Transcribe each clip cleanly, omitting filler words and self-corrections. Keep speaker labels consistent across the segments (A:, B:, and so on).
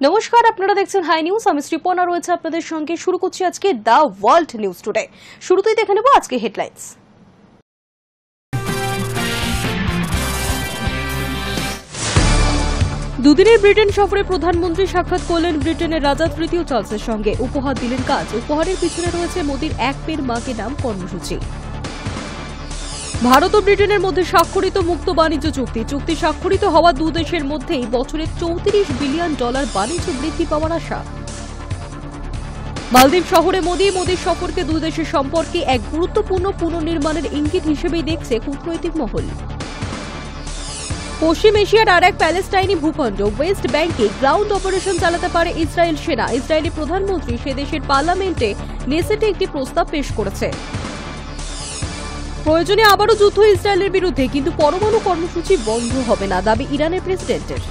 A: নমস্কার, আপনারা দেখছেন হাই নিউজ। আমি শ্রীপর্ণা রয়েছে আপনাদের সঙ্গে। শুরু করছি আজকে দ্য ওয়ার্ল্ড নিউজ টুডে। শুরুতেই দেখে নেব আজকে হেডলাইন্স। দুদিনের ব্রিটেন সফরে প্রধানমন্ত্রী সাক্ষাৎ করলেন ব্রিটেনের রাজা তৃতীয় চার্লসের সঙ্গে। উপহার দিলেন কাজ। উপহারের পিছনে রয়েছে মোদির এক পের মাকে নাম কর্মসূচি। ভারত ও ব্রিটেনের মধ্যে স্বাক্ষরিত মুক্ত বাণিজ্য চুক্তি স্বাক্ষরিত হওয়া দু দেশের মধ্যেই বছরে $34 বিলিয়ন বাণিজ্য বৃদ্ধি পাওয়ার আশা। মালদ্বীপ শহরে মোদির সফরকে দুই দেশের সম্পর্কে এক গুরুত্বপূর্ণ পুনর্নির্মাণের ইঙ্গিত হিসেবেই দেখছে কূটনৈতিক মহল। পশ্চিম এশিয়ার আর এক প্যালেস্টাইনি ভূখণ্ড ওয়েস্ট ব্যাংকে গ্রাউন্ড অপারেশন চালাতে পারে ইসরায়েল সেনা। ইসরায়েলি প্রধানমন্ত্রী সে দেশের পার্লামেন্টে নেসেটে একটি প্রস্তাব পেশ করেছে। প্রয়োজনে আবারও যুদ্ধ ইসরায়েলের বিরুদ্ধে, কিন্তু পরমাণু কর্মসূচি বন্ধ হবে না, দাবি ইরানের প্রেসিডেন্টের।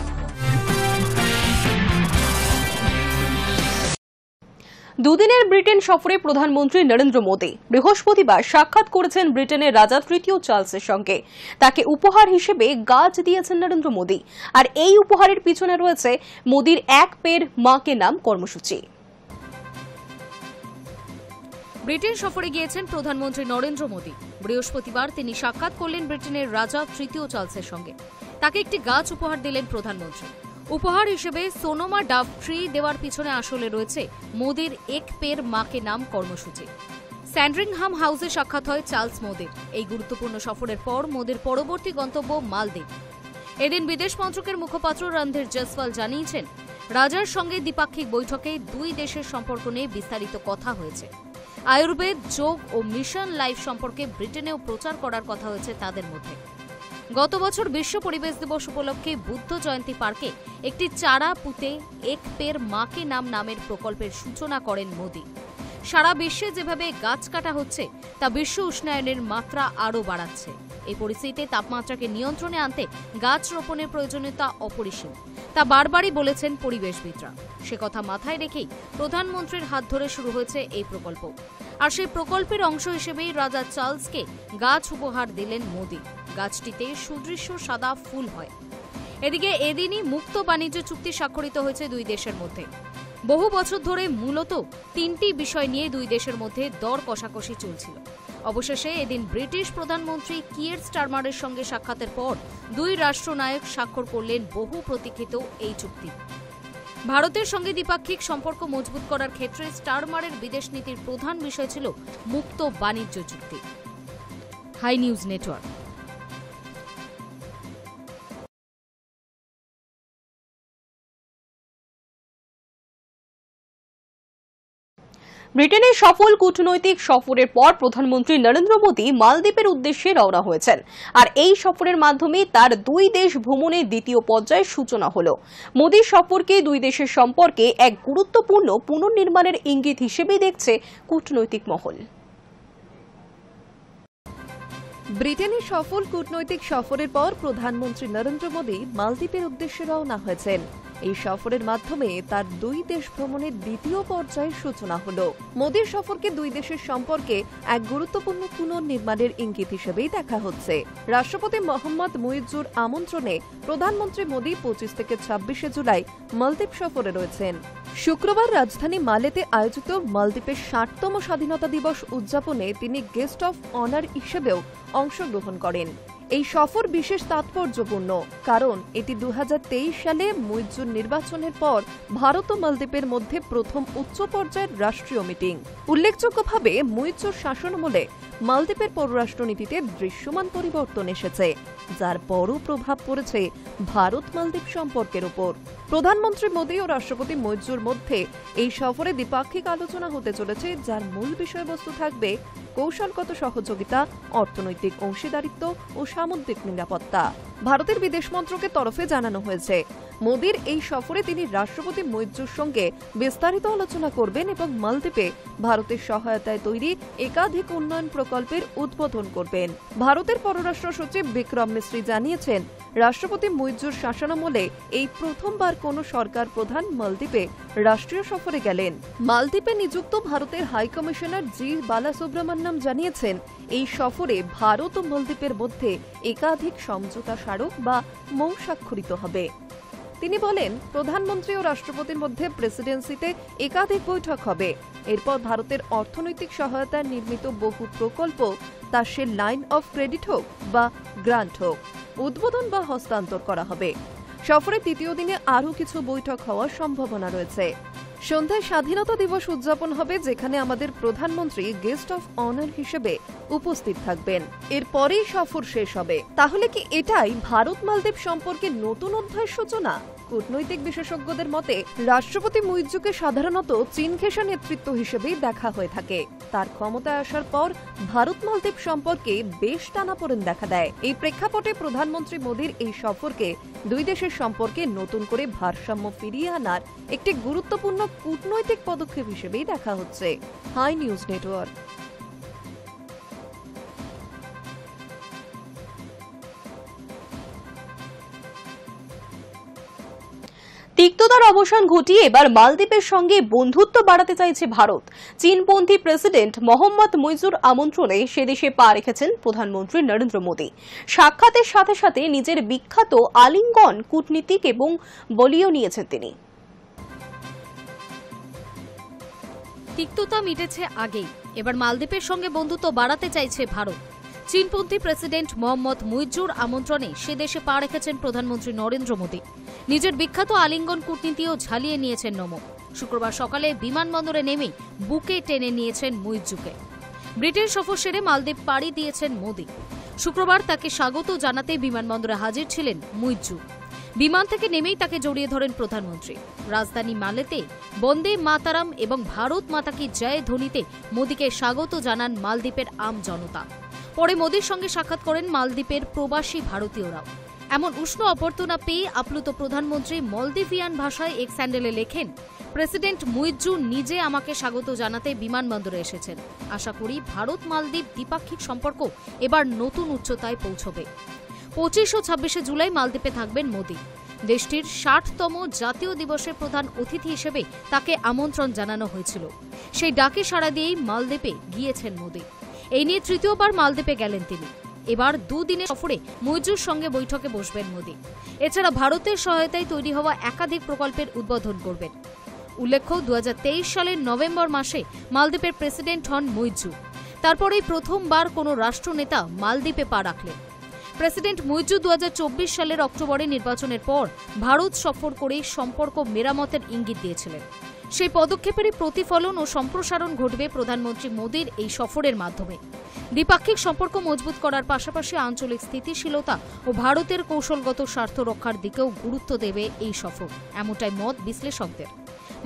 A: দুদিনের ব্রিটেন সফরে প্রধানমন্ত্রী নরেন্দ্র মোদী বৃহস্পতিবার সাক্ষাৎ করেছেন ব্রিটেনের রাজা তৃতীয় চার্লসের সঙ্গে। তাকে উপহার হিসেবে গাছ দিয়েছেন নরেন্দ্র মোদী। আর এই উপহারের পিছনে রয়েছে মোদির এক পের মাকে নাম কর্মসূচি।
B: ব্রিটেন সফরে গিয়েছেন প্রধানমন্ত্রী নরেন্দ্র মোদী। বৃহস্পতিবার তিনি সাক্ষাৎ করলেন ব্রিটেনের রাজা তৃতীয় চার্লসের সঙ্গে। তাকে একটি গাছ উপহার দিলেন প্রধানমন্ত্রী। উপহার হিসেবে সোনোমা ডাভ ট্রি দেওয়ার পিছনে আসলে রয়েছে মোদির এক পের মাকে নাম কর্মসূচি। স্যান্ডরিংহাম হাউসে সাক্ষাৎ হয় চার্লস মোদির। এই গুরুত্বপূর্ণ সফরের পর মোদির পরবর্তী গন্তব্য মালদ্বীপ। এদিন বিদেশ মন্ত্রকের মুখপাত্র রণধীর জয়সওয়াল জানিয়েছেন, রাজার সঙ্গে দ্বিপাক্ষিক বৈঠকে দুই দেশের সম্পর্ক নিয়ে বিস্তারিত কথা হয়েছে। আয়ুর্বেদ, যোগ ও মিশন লাইফ সম্পর্কে ব্রিটেনেও প্রচার করার কথা হয়েছে তাদের মধ্যে। গত বছর বিশ্ব পরিবেশ দিবস উপলক্ষে বুদ্ধ জয়ন্তী পার্কে একটি চারা পুঁতে এক পের মাকে নাম নামের প্রকল্পের সূচনা করেন মোদী। সারা বিশ্বে যেভাবে গাছ কাটা হচ্ছে তা বিশ্ব উষ্ণায়নের মাত্রা আরও বাড়াচ্ছে। এই পরিস্থিতিতে তাপমাত্রাকে নিয়ন্ত্রণে আনতে গাছ রোপণের প্রয়োজনীয়তা অপরিসীম, তা বারবারই বলেছেন পরিবেশবিদরা। সে কথা মাথায় রেখেই প্রধানমন্ত্রীর হাত ধরে শুরু হয়েছে এই প্রকল্প। আর সেই প্রকল্পের অংশ হিসেবেই রাজা চার্লসকে গাছ উপহার দিলেন মোদী। গাছটিতে সুদৃশ্য সাদা ফুল হয়। এদিকে এদিনই মুক্ত বাণিজ্য চুক্তি স্বাক্ষরিত হয়েছে দুই দেশের মধ্যে। বহু বছর ধরে মূলত তিনটি বিষয় নিয়ে দুই দেশের মধ্যে দর কষাকষি চলছিল। অবশেষে এদিন ব্রিটিশ প্রধানমন্ত্রী কিয়ের স্টারমারের সঙ্গে সাক্ষাতের পর দুই রাষ্ট্রনায়ক স্বাক্ষর করলেন বহু প্রতীক্ষিত এই চুক্তি। ভারতের সঙ্গে দ্বিপাক্ষিক সম্পর্ক মজবুত করার ক্ষেত্রে স্টারমারের বিদেশ নীতির প্রধান বিষয় ছিল মুক্ত বাণিজ্য চুক্তি। Hi News Network.
A: ব্রিটেনের সফল কূটনৈতিক সফরের পর প্রধানমন্ত্রী নরেন্দ্র মোদী মালদ্বীপের উদ্দেশ্যে রওনা হয়েছেন। আর এই সফরের মাধ্যমে তার দুই দেশ ভ্রমণের দ্বিতীয় পর্যায়ের সূচনা হল। মোদীর সফরকে দুই দেশের সম্পর্কে এক গুরুত্বপূর্ণ পুনর্নির্মাণের ইঙ্গিত হিসেবেই দেখছে কূটনৈতিক মহল।
C: ব্রিটেনের সফল কূটনৈতিক সফরের পর প্রধানমন্ত্রী নরেন্দ্র মোদী মালদ্বীপের উদ্দেশ্যে রওনা হয়েছেন। এই সফরের মাধ্যমে তার দুই দেশ ভ্রমণের দ্বিতীয় পর্যায়ের সূচনা হল। মোদীর সফরকে দুই দেশের সম্পর্কে এক গুরুত্বপূর্ণ পুনর্নির্মাণের ইঙ্গিত হিসেবেই দেখা হচ্ছে। রাষ্ট্রপতি মোহাম্মদ মুইজ্জুর আমন্ত্রণে প্রধানমন্ত্রী মোদী 25 থেকে 26 জুলাই মালদ্বীপ সফরে রয়েছেন। শুক্রবার রাজধানী মালেতে আয়োজিত মালদ্বীপের 60তম স্বাধীনতা দিবস উদযাপনে তিনি গেস্ট অফ অনার হিসেবেও অংশগ্রহণ করেন। এই সফর বিশেষ তাৎপর্যপূর্ণ, কারণ এটি 2023 সালে মুইজ্জুর নির্বাচনের পর ভারত ও মালদ্বীপের মধ্যে প্রথম উচ্চ পর্যায়ের রাষ্ট্রীয় মিটিং। উল্লেখযোগ্যভাবে মুইজ্জুর শাসনামলে মালদ্বীপের পররাষ্ট্রনীতিতে দৃশ্যমান পরিবর্তন এসেছে, যার বড় প্রভাব পড়েছে ভারত মালদ্বীপ সম্পর্কের উপর। প্রধানমন্ত্রী মোদী ও রাষ্ট্রপতি মুইজ্জুর মধ্যে এই সফরে দ্বিপাক্ষিক আলোচনা হতে চলেছে, যার মূল বিষয়বস্তু থাকবে কৌশলগত সহযোগিতা, অর্থনৈতিক অংশীদারিত্ব ও সামুদ্রিক নিরাপত্তা। ভারতের বিদেশ মন্ত্রকের তরফে জানানো হয়েছে, মোদীর এই সফরে তিনি রাষ্ট্রপতি মুইজ্জুর সঙ্গে বিস্তারিত আলোচনা করবেন এবং মালদ্বীপে ভারতের সহায়তায় তৈরি একাধিক উন্নয়ন প্রকল্পের উদ্বোধন করবেন। ভারতের পররাষ্ট্র সচিব বিক্রম মিশ্রি জানিয়েছেন, রাষ্ট্রপতি মুইজ্জুর শাসনামলে এই প্রথমবার কোন সরকার প্রধান মালদ্বীপে রাষ্ট্রীয় সফরে গেলেন। মালদ্বীপে নিযুক্ত ভারতের হাই কমিশনার জি বালাসুব্রমণ্যম জানিয়েছেন, এই সফরে ভারত ও মালদ্বীপের মধ্যে একাধিক সমঝোতা স্মারক বা মৌ স্বাক্ষরিত হবে। তিনি বলেন, প্রধানমন্ত্রী ও রাষ্ট্রপতির মধ্যে প্রেসিডেন্সিতে একাধিক বৈঠক হবে। এরপর ভারতের অর্থনৈতিক সহায়তায় নির্মিত বহু প্রকল্প, তা সে লাইন অফ ক্রেডিট হোক বা গ্রান্ট হোক, উদ্বোধন বা হস্তান্তর করা হবে। সফরের দ্বিতীয় দিনে আরও কিছু বৈঠক হওয়ার সম্ভাবনা রয়েছে। সন্ধ্যায় স্বাধীনতা দিবস উদযাপন হবে, যেখানে আমাদের প্রধানমন্ত্রী গেস্ট অফ অনার হিসেবে উপস্থিত থাকবেন। এরপরেই সফর শেষ হবে। তাহলে কি এটাই ভারত মালদ্বীপ সম্পর্কে নতুন অধ্যায়ের সূচনা? কূটনৈতিক বিশেষজ্ঞদের মতে রাষ্ট্রপতি মুইজ্জুকে সাধারণত চীন ঘেঁষা নেতৃত্ব হিসেবেই দেখা হয়ে থাকে। তার ক্ষমতায় আসার পর ভারত মালদ্বীপ সম্পর্কে বেশ টানাপোড়েন দেখা দেয়। এই প্রেক্ষাপটে প্রধানমন্ত্রী মোদীর এই সফরকে দুই দেশের সম্পর্কে নতুন করে ভারসাম্য ফিরিয়ে আনার একটি গুরুত্বপূর্ণ কূটনৈতিক পদক্ষেপ হিসেবেই দেখা হচ্ছে। High News network.
A: তিক্ততার অবসান ঘটিয়ে এবার মালদ্বীপের সঙ্গে বন্ধুত্ব বাড়াতে চাইছে ভারত। চীনপন্থী প্রেসিডেন্ট মোহাম্মদ মুইজুর আমন্ত্রণে সে দেশে পা রেখেছেন প্রধানমন্ত্রী নরেন্দ্র মোদী। সাক্ষাতের সাথে সাথে নিজের বিখ্যাত আলিঙ্গন কূটনীতিক এবং বলিও নিয়েছেন তিনি।
B: তিক্ততা মিটেছে আগেই, এবার মালদ্বীপের সঙ্গে বন্ধুত্ব বাড়াতে চাইছে ভারত। চীনপন্থী প্রেসিডেন্ট মোহাম্মদ মুইজুর আমন্ত্রণে সে দেশে পা রেখেছেন প্রধানমন্ত্রী নরেন্দ্র মোদী। নিজের বিখ্যাত আলিঙ্গন কূটনীতিও ঝালিয়ে নিয়েছেন নমো। শুক্রবার সকালে বিমানবন্দরে নেমেই বুকে টেনে নিয়েছেন মুইজুকে। ব্রিটেন সফর সেরে মালদ্বীপ পাড়ি দিয়েছেন মোদী। শুক্রবার তাকে স্বাগত জানাতে বিমানবন্দরে হাজির ছিলেন মুইজু। বিমান থেকে নেমেই তাকে জড়িয়ে ধরেন প্রধানমন্ত্রী। রাজধানী মালেতে বন্দে মাতারাম এবং ভারত মাতা কি জয় ধ্বনিতে মোদীকে স্বাগত জানান মালদ্বীপের আম জনতা। পরে মোদীর সঙ্গে সাক্ষাৎ করেন মালদ্বীপের প্রবাসী ভারতীয়রাও। এমন উষ্ণ অভ্যর্থনা পেয়ে আপ্লুত প্রধানমন্ত্রী মলদ্বীপিয়ান ভাষায় এক স্যান্ডেলে লেখেন, প্রেসিডেন্ট মুইজ্জু নিজে আমাকে স্বাগত জানাতে বিমানবন্দরে এসেছেন। আশা করি ভারত মালদ্বীপ দ্বিপাক্ষিক সম্পর্ক এবার নতুন উচ্চতায় পৌঁছবে। 25 ও 26 জুলাই মালদ্বীপে থাকবেন মোদী। দেশটির 60তম জাতীয় দিবসের প্রধান অতিথি হিসেবে তাকে আমন্ত্রণ জানানো হয়েছিল। সেই ডাকে সাড়া দিয়েই মালদ্বীপে গিয়েছেন মোদী। এই নিয়ে তৃতীয়বার মালদ্বীপে গেলেন তিনি। এবার দুদিনের সফরে মুইজুর সঙ্গে বৈঠকে বসবেন মোদী। এছাড়া ভারতের সহায়তায় তৈরি হওয়া একাধিক প্রকল্পের উদ্বোধন করবেন। উল্লেখ্য, 2023 সালের নভেম্বর মাসে মালদ্বীপের প্রেসিডেন্ট হন মুইজু। তারপরেই প্রথমবার কোনো রাষ্ট্রনেতা মালদ্বীপে পা রাখলেন। প্রেসিডেন্ট মুইজু 2024 সালের অক্টোবরে নির্বাচনের পর ভারত সফর করে সম্পর্ক মেরামতের ইঙ্গিত দিয়েছিলেন। সেই পদক্ষেপেরই প্রতিফলন ও সম্প্রসারণ ঘটবে প্রধানমন্ত্রী মোদীর এই সফরের মাধ্যমে। দ্বিপাক্ষিক সম্পর্ক মজবুত করার পাশাপাশি আঞ্চলিক স্থিতিশীলতা ও ভারতের কৌশলগত স্বার্থ রক্ষার দিকেও গুরুত্ব দেবে এই সফর, এমনটাই মত বিশ্লেষকদের।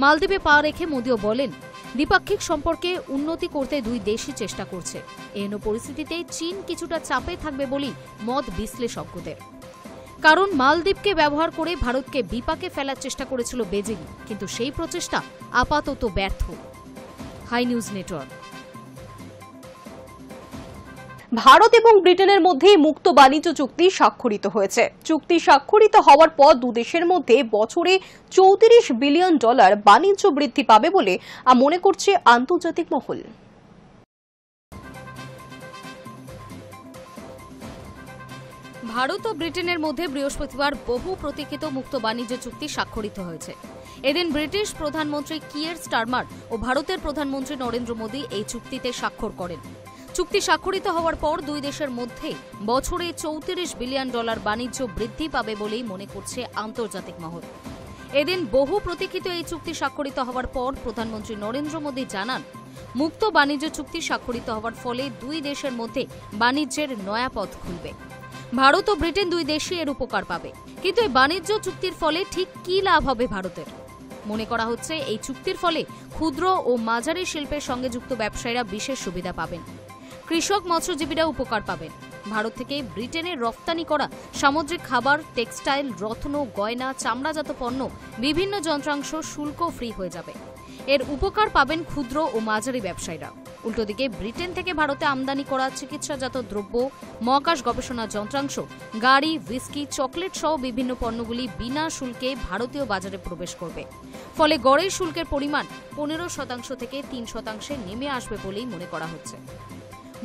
B: মালদ্বীপে পা রেখে মোদীও বলেন, দ্বিপাক্ষিক সম্পর্কে উন্নতি করতে দুই দেশই চেষ্টা করছে। এহেন পরিস্থিতিতে চীন কিছুটা চাপে থাকবে বলেই মত বিশ্লেষকদের। কারণ মালদ্বীপকে ব্যবহার করে ভারতকে বিপাকে ফেলার চেষ্টা করেছিল বেজিং, কিন্তু সেই প্রচেষ্টা আপাতত ব্যর্থ। High News network.
A: ভারত এবং ব্রিটেনের মধ্যে মুক্ত বাণিজ্য চুক্তি স্বাক্ষরিত হয়েছে। চুক্তি স্বাক্ষরিত হওয়ার পর দুদেশের মধ্যে বছরে $34 বিলিয়ন বাণিজ্য বৃদ্ধি পাবে বলে মনে করছে আন্তর্জাতিক মহল।
B: ভারত ও ব্রিটেনের মধ্যে বৃহস্পতিবার বহু প্রতীক্ষিত মুক্ত বাণিজ্য চুক্তি স্বাক্ষরিত হয়েছে। এদিন ব্রিটিশ প্রধানমন্ত্রী কিয়ার স্টারমার ও ভারতের প্রধানমন্ত্রী নরেন্দ্র মোদী এই চুক্তিতে স্বাক্ষর করেন। চুক্তি স্বাক্ষরিত হওয়ার পর দুই দেশের মধ্যে বছরে $34 বিলিয়ন বাণিজ্য বৃদ্ধি পাবে বলেই মনে করছে আন্তর্জাতিক মহল। এদিন বহু প্রতীক্ষিত এই চুক্তি স্বাক্ষরিত হওয়ার পর প্রধানমন্ত্রী নরেন্দ্র মোদী জানান, মুক্ত বাণিজ্য চুক্তি স্বাক্ষরিত হওয়ার ফলে দুই দেশের মধ্যে বাণিজ্যের নয়া পথ খুলবে। ভারত ও ব্রিটেন দুই দেশই এর উপকার পাবে। কিন্তু এই বাণিজ্য চুক্তির ফলে ঠিক কি লাভ হবে ভারতের? মনে করা হচ্ছে, এই চুক্তির ফলে ক্ষুদ্র ও মাঝারি শিল্পের সঙ্গে যুক্ত ব্যবসায়ীরা বিশেষ সুবিধা পাবেন। কৃষক মৎস্যজীবীরা উপকার পাবেন। ভারত থেকে ব্রিটেনে রপ্তানি করা সামুদ্রিক খাবার, টেক্সটাইল, রত্ন, গয়না, চামড়াজাত পণ্য, বিভিন্ন যন্ত্রাংশ শুল্ক ফ্রি হয়ে যাবে। এর উপকার পাবেন ক্ষুদ্র ও মাঝারি ব্যবসায়ীরা। উল্টোদিকে ব্রিটেন থেকে ভারতে আমদানি করা চিকিৎসাজাত দ্রব্য, মহাকাশ গবেষণা যন্ত্রাংশ, গাড়ি, হুইস্কি, চকলেট সহ বিভিন্ন পণ্যগুলি বিনা শুল্কে ভারতীয় বাজারে প্রবেশ করবে। ফলে গড়ের শুল্কের পরিমাণ 15% থেকে 3% নেমে আসবে বলেই মনে করা হচ্ছে।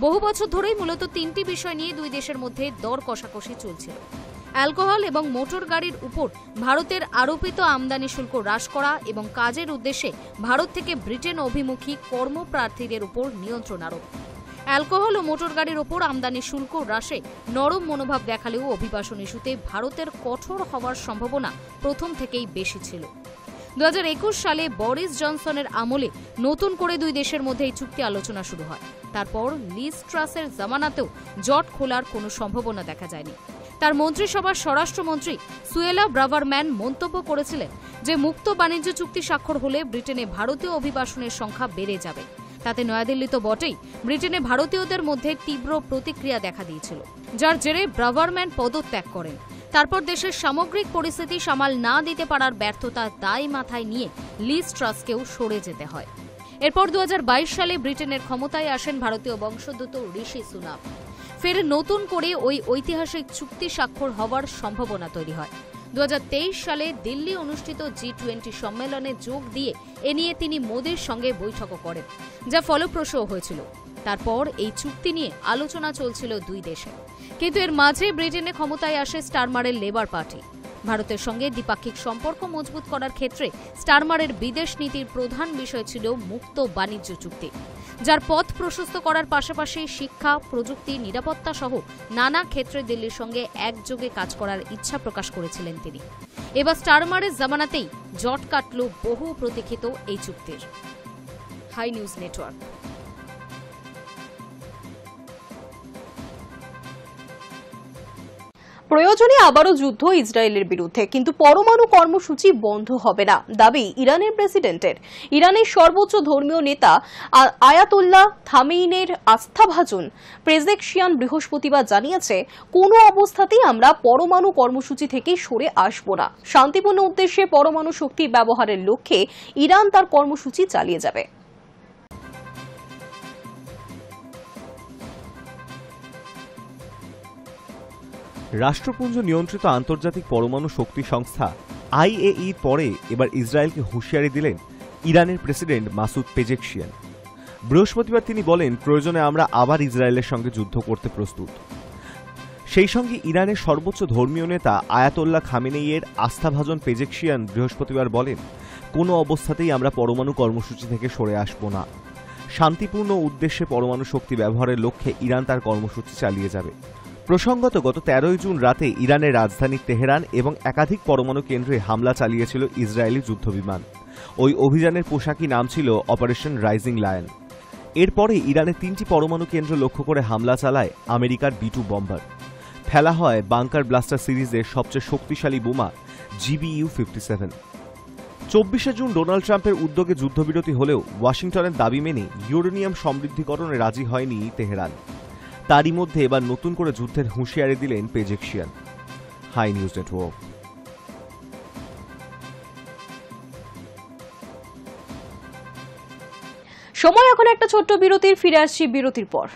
B: বহু বছর ধরেই মূলত তিনটি বিষয় নিয়ে দুই দেশের মধ্যে দর কষাকষি চলছিল। অ্যালকোহল এবং মোটর গাড়ির উপর ভারতের আরোপিত আমদানি শুল্ক হ্রাস করা এবং কাজের উদ্দেশ্যে ভারত থেকে ব্রিটেন অভিমুখী কর্মপ্রার্থীদের উপর নিয়ন্ত্রণ আরোপ। অ্যালকোহল ও মোটর গাড়ির ওপর আমদানি শুল্ক হ্রাসে নরম মনোভাব দেখালেও অভিবাসন ইস্যুতে ভারতের কঠোর হওয়ার সম্ভাবনা প্রথম থেকেই বেশি ছিল। 2021 সালে বরিস জনসনের আমলে নতুন করে দুই দেশের মধ্যে এই চুক্তি আলোচনা শুরু হয়। তারপর লিজ ট্রাসের জামানাতেও জট খোলার কোনো সম্ভাবনা দেখা যায়নি। তার মন্ত্রিসভার স্বরাষ্ট্রমন্ত্রী সুয়েলা ব্রাভারম্যান মন্তব্য করেছিলেন যে মুক্ত বাণিজ্য চুক্তি স্বাক্ষর হলে ব্রিটেনে ভারতীয় অভিবাসনের সংখ্যা বেড়ে যাবে। তাতে নয়াদিল্লি তো বটেই, ব্রিটেনে ভারতীয়দের মধ্যে তীব্র প্রতিক্রিয়া দেখা দিয়েছিল, যার জেরে ব্রাভারম্যান পদত্যাগ করেন। তারপর দেশের সামগ্রিক পরিস্থিতি সামাল না দিতে পারার ব্যর্থতার দায় মাথায় নিয়ে লিজ ট্রাসকেও সরে যেতে হয়। এরপর 2022 সালে ব্রিটেনের ক্ষমতায় আসেন ভারতীয় বংশোদ্ভূত ঋষি সুনাক। ফের নতুন করে ওই ঐতিহাসিক চুক্তি স্বাক্ষর হওয়ার সম্ভাবনা তৈরি হয়। 2023 সালে দিল্লি অনুষ্ঠিত G20 সম্মেলনে যোগ দিয়ে এ নিয়ে তিনি মোদির সঙ্গে বৈঠকও করেন, যা ফলপ্রসূ হয়েছিল। তারপর এই চুক্তি নিয়ে আলোচনা চলছিল দুই দেশে, কিন্তু এর মাঝে ব্রিটেনে ক্ষমতায় আসে স্টারমারের লেবার পার্টি। ভারতের সঙ্গে দ্বিপাক্ষিক সম্পর্ক মজবুত করার ক্ষেত্রে স্টারমারের বিদেশ নীতির প্রধান বিষয় ছিল মুক্ত বাণিজ্য চুক্তি, যার পথ প্রশস্ত করার পাশাপাশি শিক্ষা, প্রযুক্তি, নিরাপত্তা সহ নানা ক্ষেত্রে দিল্লির সঙ্গে একযোগে কাজ করার ইচ্ছা প্রকাশ করেছিলেন তিনি। এবার স্টারমারের জামানাতেই জট কাটল বহু প্রতীক্ষিত এই চুক্তির। Hi News Network.
A: প্রয়োজনে আবারও যুদ্ধ ইসরায়েলের বিরুদ্ধে, কিন্তু পরমাণু কর্মসূচি বন্ধ হবে না, দাবি ইরানের প্রেসিডেন্টের। ইরানের সর্বোচ্চ ধর্মীয় নেতা আয়াতুল্লাহ খামেনির আস্থাভাজন পেজেকশিয়ান বৃহস্পতিবার জানিয়েছে, কোনো অবস্থাতেই আমরা পরমাণু কর্মসূচি থেকে সরে আসব না। শান্তিপূর্ণ উদ্দেশ্যে পরমাণু শক্তি ব্যবহারের লক্ষ্যে ইরান তার কর্মসূচি চালিয়ে যাবে।
D: রাষ্ট্রপুঞ্জ নিয়ন্ত্রিত আন্তর্জাতিক পরমাণু শক্তি সংস্থা IAEAর পরে এবার ইসরায়েলকে হুঁশিয়ারি দিলেন ইরানের প্রেসিডেন্ট মাসুদ পেজেকশিয়ান। বৃহস্পতিবার তিনি বলেন, প্রয়োজনে আমরা আবার ইসরায়েলের সঙ্গে যুদ্ধ করতে প্রস্তুত। সেই সঙ্গে ইরানের সর্বোচ্চ ধর্মীয় নেতা আয়াতোল্লাহ খামেনেইয়ের আস্থাভাজন পেজেকশিয়ান বৃহস্পতিবার বলেন, কোনো অবস্থাতেই আমরা পরমাণু কর্মসূচি থেকে সরে আসব না। শান্তিপূর্ণ উদ্দেশ্যে পরমাণু শক্তি ব্যবহারের লক্ষ্যে ইরান তার কর্মসূচি চালিয়ে যাবে। প্রসঙ্গত, গত 13 জুন রাতে ইরানের রাজধানী তেহরান এবং একাধিক পরমাণু কেন্দ্রে হামলা চালিয়েছিল ইসরায়েলি যুদ্ধবিমান। ওই অভিযানের পোশাকি নাম ছিল অপারেশন রাইজিং লায়ন। এরপরে ইরানের 3টি পরমাণু কেন্দ্র লক্ষ্য করে হামলা চালায় আমেরিকার B-2 বম্বার। ফেলা হয় বাংকার ব্লাস্টার সিরিজের সবচেয়ে শক্তিশালী বোমা GBU-57। 24 জুন ডোনাল্ড ট্রাম্পের উদ্যোগে যুদ্ধবিরতি হলেও ওয়াশিংটনের দাবি মেনে ইউরেনিয়াম সমৃদ্ধিকরণে রাজি হয়নি তেহরান। তারই মধ্যে এবার নতুন করে যুদ্ধের হুঁশিয়ারি দিলেন পেজেকশিয়ান। High News network.
A: সময় এখন একটা ছোট্ট বিরতির, ফিরে আসছি বিরতির পর।